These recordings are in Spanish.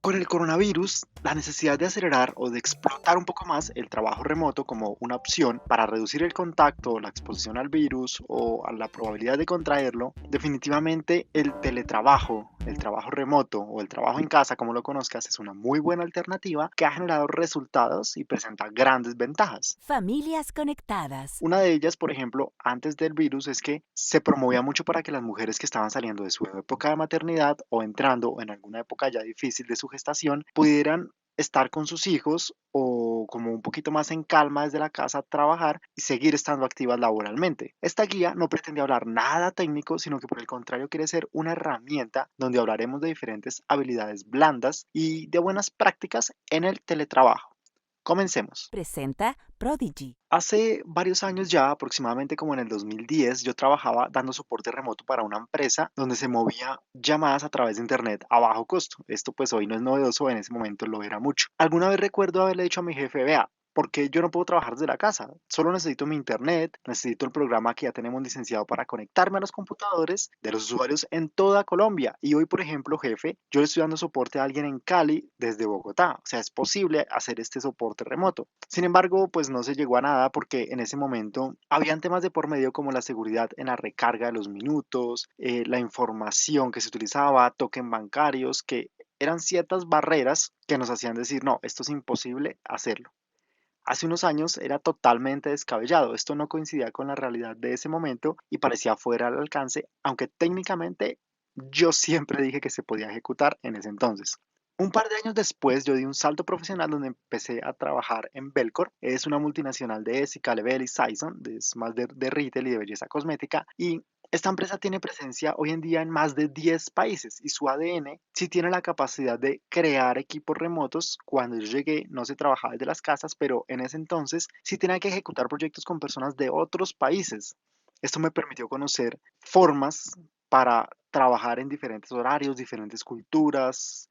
Con el coronavirus, la necesidad de acelerar o de explotar un poco más el trabajo remoto como una opción para reducir el contacto, la exposición al virus o a la probabilidad de contraerlo, definitivamente el teletrabajo, el trabajo remoto o el trabajo en casa, como lo conozcas, es una muy buena alternativa que ha generado resultados y presenta grandes ventajas. Familias conectadas. Una de ellas, por ejemplo, antes del virus, es que se promovía mucho para que las mujeres que estaban saliendo de su época de maternidad o entrando en alguna época ya difícil de su gestación, pudieran estar con sus hijos o como un poquito más en calma desde la casa, trabajar y seguir estando activas laboralmente. Esta guía no pretende hablar nada técnico, sino que por el contrario quiere ser una herramienta donde hablaremos de diferentes habilidades blandas y de buenas prácticas en el teletrabajo. Comencemos. Presenta Prodigy. Hace varios años ya, aproximadamente como en el 2010, yo trabajaba dando soporte remoto para una empresa donde se movía llamadas a través de internet a bajo costo. Esto pues hoy no es novedoso, en ese momento lo era mucho. Alguna vez recuerdo haberle dicho a mi jefe, vea, ¿por qué yo no puedo trabajar desde la casa? Solo necesito mi internet, necesito el programa que ya tenemos licenciado para conectarme a los computadores de los usuarios en toda Colombia. Y hoy, por ejemplo, jefe, yo le estoy dando soporte a alguien en Cali desde Bogotá. O sea, es posible hacer este soporte remoto. Sin embargo, pues no se llegó a nada porque en ese momento habían temas de por medio como la seguridad en la recarga de los minutos, la información que se utilizaba, token bancarios, que eran ciertas barreras que nos hacían decir, no, esto es imposible hacerlo. Hace unos años era totalmente descabellado, esto no coincidía con la realidad de ese momento y parecía fuera del alcance, aunque técnicamente yo siempre dije que se podía ejecutar en ese entonces. Un par de años después yo di un salto profesional donde empecé a trabajar en Belcor, es una multinacional de Essica, Level y Sison, es más de retail y de belleza cosmética, y esta empresa tiene presencia hoy en día en más de 10 países y su ADN sí tiene la capacidad de crear equipos remotos. Cuando yo llegué no se trabajaba desde las casas, pero en ese entonces sí tenía que ejecutar proyectos con personas de otros países. Esto me permitió conocer formas para trabajar en diferentes horarios, diferentes culturas,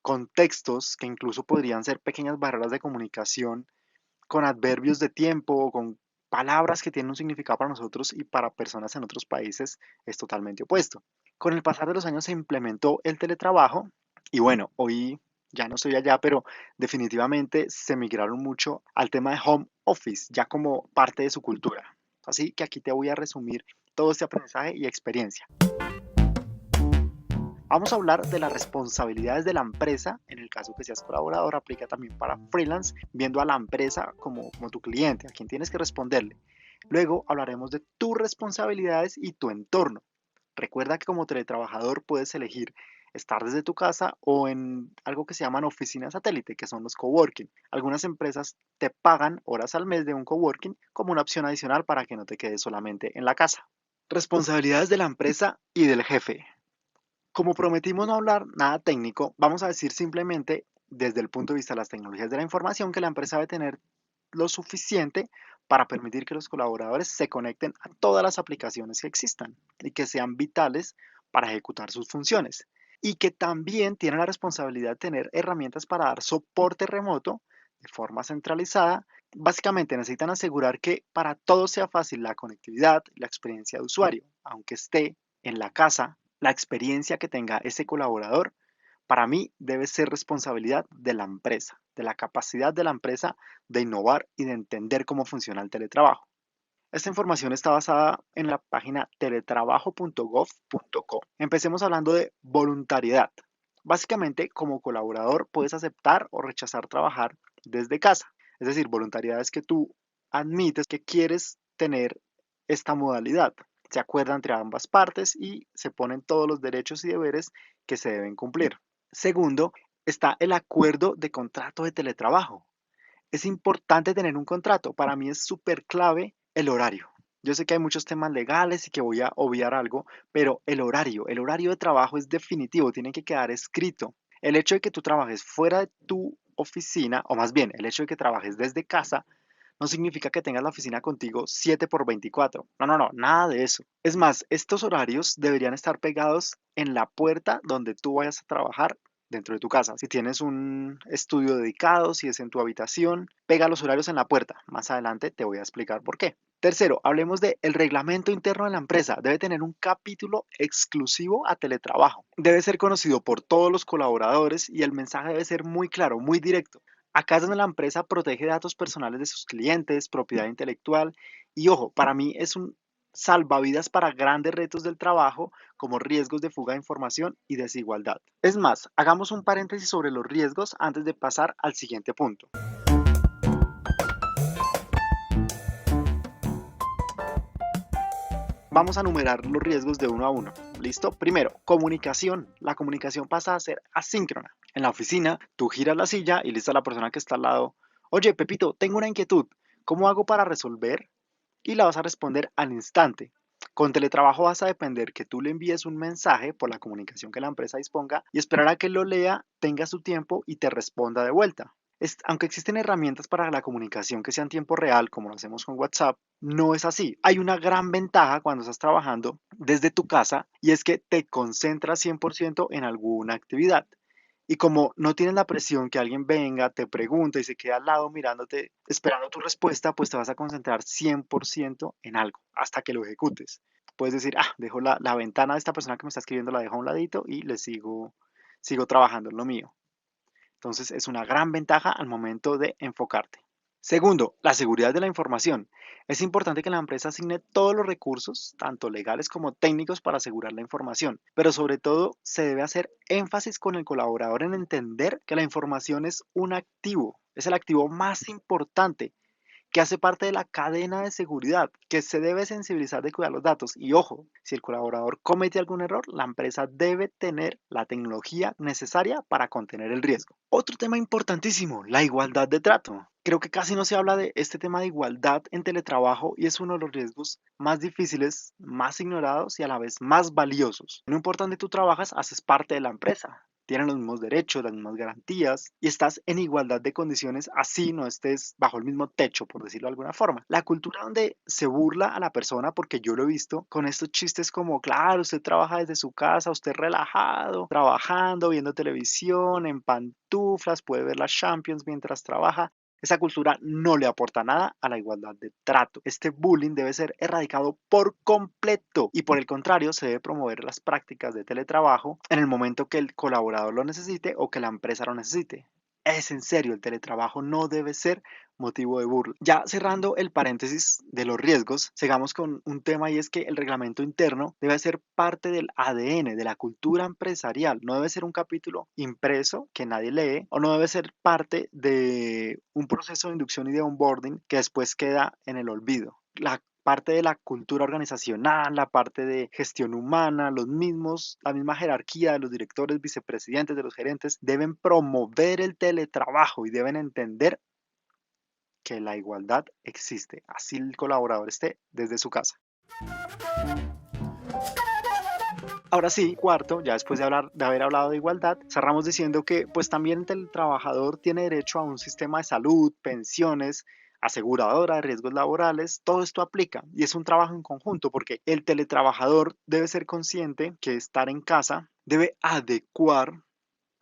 contextos que incluso podrían ser pequeñas barreras de comunicación con adverbios de tiempo o con palabras que tienen un significado para nosotros y para personas en otros países es totalmente opuesto. Con el pasar de los años se implementó el teletrabajo y bueno, hoy ya no estoy allá, pero definitivamente se migraron mucho al tema de home office, ya como parte de su cultura. Así que aquí te voy a resumir todo este aprendizaje y experiencia. Vamos a hablar de las responsabilidades de la empresa, en el caso que seas colaborador, aplica también para freelance, viendo a la empresa como tu cliente, a quien tienes que responderle. Luego hablaremos de tus responsabilidades y tu entorno. Recuerda que como teletrabajador puedes elegir estar desde tu casa o en algo que se llaman oficinas satélite, que son los coworking. Algunas empresas te pagan horas al mes de un coworking como una opción adicional para que no te quedes solamente en la casa. Responsabilidades de la empresa y del jefe. Como prometimos no hablar nada técnico, vamos a decir simplemente desde el punto de vista de las tecnologías de la información que la empresa debe tener lo suficiente para permitir que los colaboradores se conecten a todas las aplicaciones que existan y que sean vitales para ejecutar sus funciones. Y que también tiene la responsabilidad de tener herramientas para dar soporte remoto de forma centralizada. Básicamente necesitan asegurar que para todos sea fácil la conectividad, la experiencia de usuario, aunque esté en la casa, la experiencia que tenga ese colaborador, para mí debe ser responsabilidad de la empresa, de la capacidad de la empresa de innovar y de entender cómo funciona el teletrabajo. Esta información está basada en la página teletrabajo.gov.co. Empecemos hablando de voluntariedad. Básicamente, como colaborador puedes aceptar o rechazar trabajar desde casa. Es decir, voluntariedad es que tú admites que quieres tener esta modalidad. Se acuerda entre ambas partes y se ponen todos los derechos y deberes que se deben cumplir. Segundo, está el acuerdo de contrato de teletrabajo. Es importante tener un contrato. Para mí es súper clave el horario. Yo sé que hay muchos temas legales y que voy a obviar algo, pero el horario de trabajo es definitivo, tiene que quedar escrito. El hecho de que tú trabajes fuera de tu oficina, o más bien, el hecho de que trabajes desde casa, no significa que tengas la oficina contigo 7 por 24. No, no, no, nada de eso. Es más, estos horarios deberían estar pegados en la puerta donde tú vayas a trabajar dentro de tu casa. Si tienes un estudio dedicado, si es en tu habitación, pega los horarios en la puerta. Más adelante te voy a explicar por qué. Tercero, hablemos de el reglamento interno de la empresa. Debe tener un capítulo exclusivo a teletrabajo. Debe ser conocido por todos los colaboradores y el mensaje debe ser muy claro, muy directo. Acá es donde la empresa protege datos personales de sus clientes, propiedad intelectual y ojo, para mí es un salvavidas para grandes retos del trabajo como riesgos de fuga de información y desigualdad. Es más, hagamos un paréntesis sobre los riesgos antes de pasar al siguiente punto. Vamos a enumerar los riesgos de uno a uno. ¿Listo? Primero, comunicación. La comunicación pasa a ser asíncrona. En la oficina, tú giras la silla y lista la persona que está al lado. Oye, Pepito, tengo una inquietud. ¿Cómo hago para resolver? Y la vas a responder al instante. Con teletrabajo vas a depender que tú le envíes un mensaje por la comunicación que la empresa disponga y esperar a que lo lea, tenga su tiempo y te responda de vuelta. Aunque existen herramientas para la comunicación que sean tiempo real, como lo hacemos con WhatsApp, no es así. Hay una gran ventaja cuando estás trabajando desde tu casa y es que te concentras 100% en alguna actividad. Y como no tienes la presión que alguien venga, te pregunte y se quede al lado mirándote, esperando tu respuesta, pues te vas a concentrar 100% en algo hasta que lo ejecutes. Puedes decir, dejo la ventana de esta persona que me está escribiendo, la dejo a un ladito y sigo trabajando en lo mío. Entonces es una gran ventaja al momento de enfocarte. Segundo, la seguridad de la información. Es importante que la empresa asigne todos los recursos, tanto legales como técnicos, para asegurar la información, pero sobre todo se debe hacer énfasis con el colaborador en entender que la información es un activo, es el activo más importante que hace parte de la cadena de seguridad, que se debe sensibilizar de cuidar los datos. Y ojo, si el colaborador comete algún error, la empresa debe tener la tecnología necesaria para contener el riesgo. Otro tema importantísimo, la igualdad de trato. Creo que casi no se habla de este tema de igualdad en teletrabajo y es uno de los riesgos más difíciles, más ignorados y a la vez más valiosos. No importa dónde tú trabajas, haces parte de la empresa. Tienen los mismos derechos, las mismas garantías y estás en igualdad de condiciones así no estés bajo el mismo techo, por decirlo de alguna forma. La cultura donde se burla a la persona, porque yo lo he visto, con estos chistes como, claro, usted trabaja desde su casa, usted relajado, trabajando, viendo televisión, en pantuflas, puede ver las Champions mientras trabaja. Esa cultura no le aporta nada a la igualdad de trato. Este bullying debe ser erradicado por completo y por el contrario se debe promover las prácticas de teletrabajo en el momento que el colaborador lo necesite o que la empresa lo necesite. Es en serio, el teletrabajo no debe ser motivo de burla. Ya cerrando el paréntesis de los riesgos, sigamos con un tema y es que el reglamento interno debe ser parte del ADN, de la cultura empresarial. No debe ser un capítulo impreso que nadie lee o no debe ser parte de un proceso de inducción y de onboarding que después queda en el olvido. La parte de la cultura organizacional, la parte de gestión humana, la misma jerarquía de los directores, vicepresidentes, de los gerentes, deben promover el teletrabajo y deben entender que la igualdad existe, así el colaborador esté desde su casa. Ahora sí, cuarto, ya después de haber hablado de igualdad, cerramos diciendo que pues también el trabajador tiene derecho a un sistema de salud, pensiones, aseguradora de riesgos laborales, todo esto aplica y es un trabajo en conjunto porque el teletrabajador debe ser consciente que estar en casa debe adecuar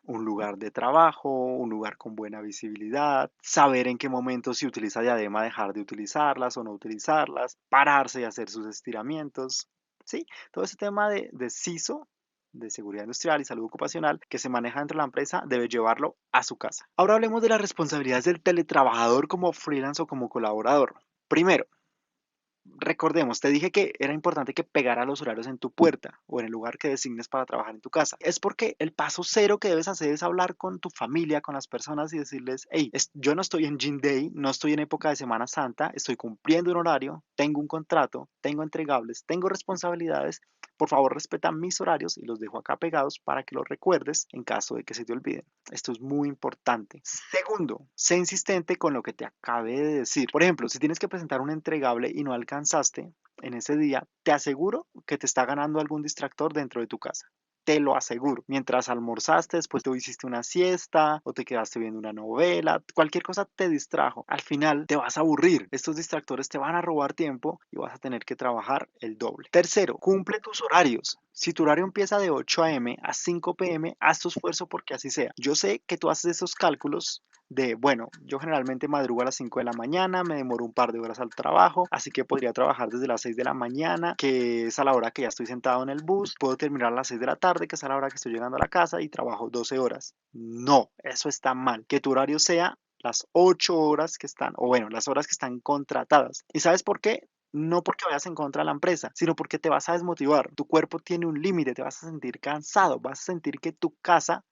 un lugar de trabajo, un lugar con buena visibilidad, saber en qué momento si utiliza diadema, dejar de utilizarlas o no utilizarlas, pararse y hacer sus estiramientos. ¿Sí? Todo ese tema de CISO, de seguridad industrial y salud ocupacional, que se maneja dentro de la empresa, debe llevarlo a su casa. Ahora hablemos de las responsabilidades del teletrabajador como freelance o como colaborador. Primero, recordemos, te dije que era importante que pegara los horarios en tu puerta o en el lugar que designes para trabajar en tu casa. Es porque el paso cero que debes hacer es hablar con tu familia, con las personas y decirles, hey, yo no estoy en Gym Day, no estoy en época de Semana Santa, estoy cumpliendo un horario, tengo un contrato, tengo entregables, tengo responsabilidades. Por favor, respeta mis horarios y los dejo acá pegados para que los recuerdes en caso de que se te olviden. Esto es muy importante. Segundo, sé insistente con lo que te acabé de decir. Por ejemplo, si tienes que presentar un entregable y no alcanzaste en ese día, te aseguro que te está ganando algún distractor dentro de tu casa. Te lo aseguro. Mientras almorzaste, después te hiciste una siesta o te quedaste viendo una novela, cualquier cosa te distrajo. Al final te vas a aburrir. Estos distractores te van a robar tiempo y vas a tener que trabajar el doble. Tercero, cumple tus horarios. Si tu horario empieza de 8 a.m. a 5 p.m., haz tu esfuerzo porque así sea. Yo sé que tú haces esos cálculos bueno, yo generalmente madrugo a las 5 de la mañana, me demoro un par de horas al trabajo, así que podría trabajar desde las 6 de la mañana, que es a la hora que ya estoy sentado en el bus, puedo terminar a las 6 de la tarde, que es a la hora que estoy llegando a la casa y trabajo 12 horas. No, eso está mal. Que tu horario sea las 8 horas que están, o bueno, las horas que están contratadas. ¿Y sabes por qué? No porque vayas en contra de la empresa, sino porque te vas a desmotivar. Tu cuerpo tiene un límite, te vas a sentir cansado, vas a sentir que tu casa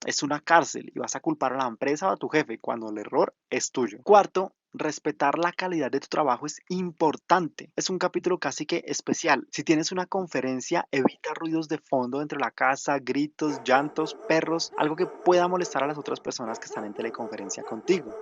es una cárcel y vas a culpar a la empresa o a tu jefe cuando el error es tuyo. Cuarto, respetar la calidad de tu trabajo es importante. Es un capítulo casi que especial. Si tienes una conferencia, evita ruidos de fondo dentro de la casa, gritos, llantos, perros, algo que pueda molestar a las otras personas que están en teleconferencia contigo.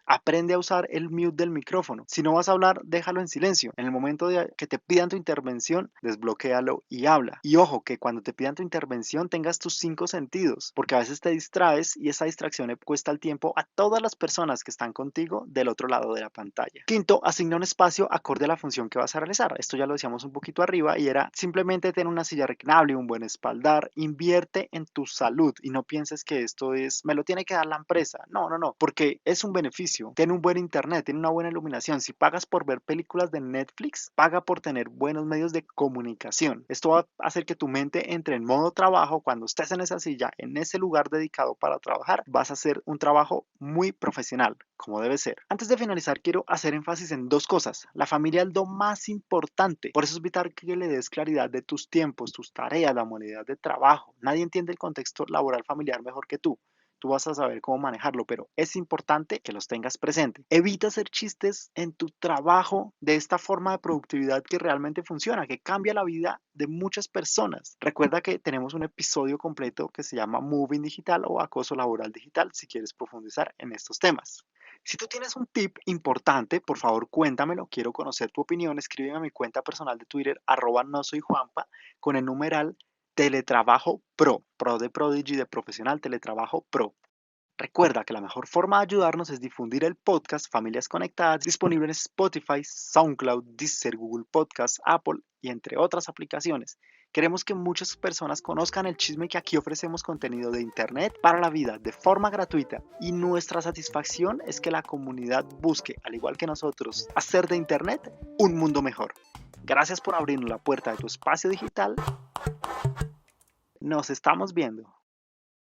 Aprende a usar el mute del micrófono. Si no vas a hablar, déjalo en silencio. En el momento de que te pidan tu intervención, desbloquéalo y habla. Y ojo, que cuando te pidan tu intervención tengas tus 5 sentidos, porque a veces te distraes y esa distracción le cuesta el tiempo a todas las personas que están contigo del otro lado de la pantalla. Quinto, asigna un espacio acorde a la función que vas a realizar. Esto ya lo decíamos un poquito arriba y era simplemente tener una silla reclinable, un buen espaldar. Invierte en tu salud y no pienses que esto es, me lo tiene que dar la empresa. No, no, no, porque es un beneficio. Tiene un buen internet, tiene una buena iluminación. Si pagas por ver películas de Netflix, paga por tener buenos medios de comunicación. Esto va a hacer que tu mente entre en modo trabajo. Cuando estés en esa silla, en ese lugar dedicado para trabajar, vas a hacer un trabajo muy profesional, como debe ser. Antes de finalizar, quiero hacer énfasis en 2 cosas. La familia es lo más importante. Por eso es vital que le des claridad de tus tiempos, tus tareas, la modalidad de trabajo. Nadie entiende el contexto laboral familiar mejor que tú. Tú vas a saber cómo manejarlo, pero es importante que los tengas presente. Evita hacer chistes en tu trabajo de esta forma de productividad que realmente funciona, que cambia la vida de muchas personas. Recuerda que tenemos un episodio completo que se llama Moving Digital o Acoso Laboral Digital si quieres profundizar en estos temas. Si tú tienes un tip importante, por favor cuéntamelo. Quiero conocer tu opinión. Escríbeme a mi cuenta personal de Twitter, @nosoyjuanpa, con el numeral Teletrabajo Pro de Prodigy, de profesional, Teletrabajo Pro. Recuerda que la mejor forma de ayudarnos es difundir el podcast Familias Conectadas, disponible en Spotify, SoundCloud, Deezer, Google Podcasts, Apple y entre otras aplicaciones. Queremos que muchas personas conozcan el chisme que aquí ofrecemos contenido de Internet para la vida de forma gratuita y nuestra satisfacción es que la comunidad busque, al igual que nosotros, hacer de Internet un mundo mejor. Gracias por abrirnos la puerta de tu espacio digital. Nos estamos viendo.